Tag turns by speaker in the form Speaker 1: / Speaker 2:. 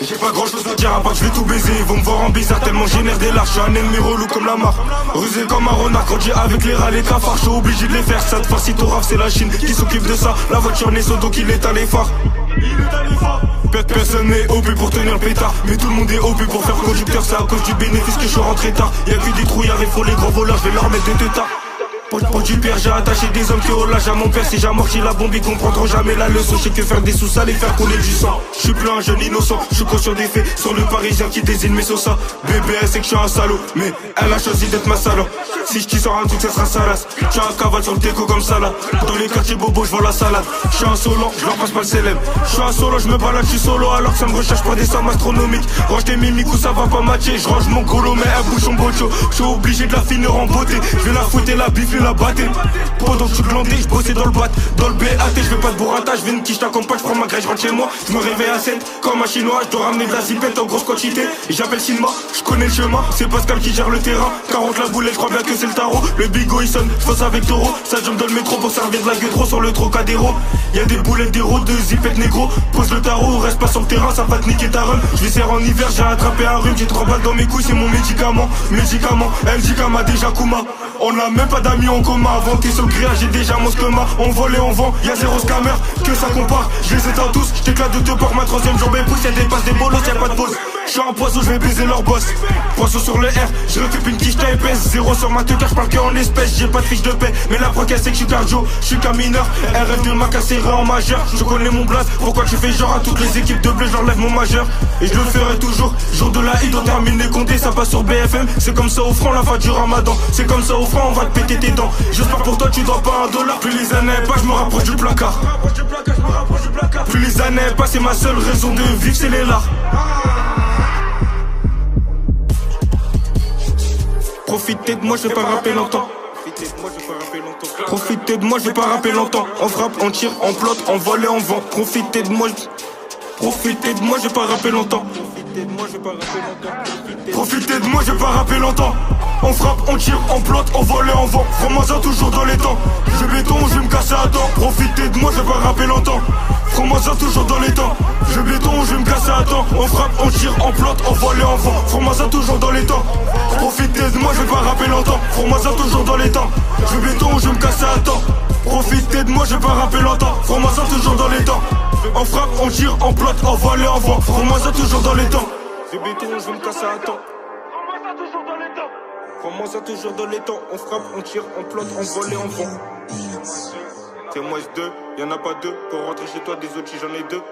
Speaker 1: J'ai pas grand chose à dire à part que je vais tout baiser. Ils vont me voir en bizarre tellement génère des larges. Je suis un ennemi relou comme la mare. Rusé comme un renard, grandi avec les rats, les cafards. Je suis obligé de les faire. Ça te farcit au raf, c'est la Chine qui s'occupe de ça. La voiture n'est son donc il est à les phares. Personne n'est OP pour tenir le pétard. Mais tout le monde est OP pour faire conducteur. C'est à cause du bénéfice que je suis rentré tard. Y'a que des trouillards, il faut les grands voleurs. Je vais leur mettre des teutards. Pour du père, j'ai attaché des hommes qui au lâche à mon père. Si j'amortis la bombe, ils comprendront jamais la leçon. Je sais que faire des sous sales et faire couler du sang. Je suis plus un jeune innocent, je suis conscient des faits. Sur le parisien qui désigne mes sauces. Bébé, elle sait que je suis un salaud, mais elle a choisi d'être ma salope. Si je t'y sors un truc, ça sera salace. Tu as un cavale sur le déco comme ça là. Dans les quartiers bobo, je vends la salade. Je suis un solo, je leur passe pas le célèbre. Je suis un solo, je me balade, je suis solo. Alors que ça me recherche pas des sommes astronomiques. Range tes mimiques ou ça va pas matcher. Je range mon golo, mais un bouchon bocho. Je suis obligé de la finir en beauté. Je vais la fouetter, la bifler, la battre. Pendant que tu glandais, je bossais dans le BAT. Dans le BAT, je veux pas de bourrata. Je viens de qui je t'accompagne, je prends ma grève, je rentre chez moi. Je me réveille à 7 comme un chinois. Je dois ramener de la zipette en grosse quantité. J'appelle Sinma, je connais le chemin. C'est Pascal qui gère le terrain. 40 la boulette, je crois bien que c'est le tarot. Le bigot il sonne, je fonce avec taureau. Ça jump dans le métro pour servir de la gueudreau sur le Trocadéro. Y'a des boulettes d'héros, de zipette négro. Pose le tarot, reste pas sur le terrain, ça va te niquer ta run. Je vais serrer en hiver, j'ai attrapé un rhume. J'ai 3 balles dans mes couilles, c'est mon médicament. MJ m'a déjà Kuma. On a même pas d'amis en commun. Avant t'es sur le grillage, j'ai déjà mon scoma. On vole et on vend, y'a zéro scammer. Que ça compare, je les éteins tous. J't'éclate de deux porcs, ma troisième jambe est pousse. Y'a des passes, des bolos, y'a pas de pause. J'suis un poisson, j'vais baiser leur boss. Poisson sur le R, je récup une quiche ta épaisse. Zéro sur ma tête, j'parle que en espèces. J'ai pas de fiche de paix, mais la procaisse c'est que j'suis cardio. J'suis qu'un mineur, elle rêve de ma casser en majeur. Je connais mon blast, pourquoi tu fais genre à toutes les équipes de bleu, j'enlève mon majeur. Et je le ferai toujours, jour de la Eid, on termine les comptés, ça passe sur BFM. C'est comme ça au franc, la fin du ramadan. C'est comme ça au franc, on va te péter tes dents. J'espère pour toi, tu dois pas $1. Plus les années passent, je me rapproche du placard. Plus les années passent, c'est ma seule raison de vivre, c'est les lards. Profitez de moi, je vais pas rapper longtemps. Profitez de moi, je vais pas rapper longtemps. On frappe, on tire, on plotte, on vole et on vend. Profitez de moi, je vais pas rapper longtemps. Profitez de moi, je vais pas rapper longtemps. On frappe, on tire, on plotte, on vole et on vend. Fromage toujours dans les temps. Je béton, je vais me casser à temps. Profitez de moi, je vais pas rapper longtemps. Fromage toujours dans les temps. Je béton, je vais me casser à temps. On frappe, on tire, on plotte, on vole et on vend. Fromage toujours dans les temps. Profitez de moi, je vais pas rapper longtemps. Fromage toujours dans les temps. Je béton, je vais me casser à temps. Profitez de moi, je vais pas rapper longtemps. Fromage toujours dans les temps. On frappe, on tire, on plotte, on vole et on vend. Fromage toujours dans les temps. Je béton, je vais me casser à temps. Comment ça toujours dans les temps? On frappe, on tire, on plotte, on vole et on vend. C'est moi 2, y'en a pas deux. Pour rentrer chez toi des autres, j'en ai deux.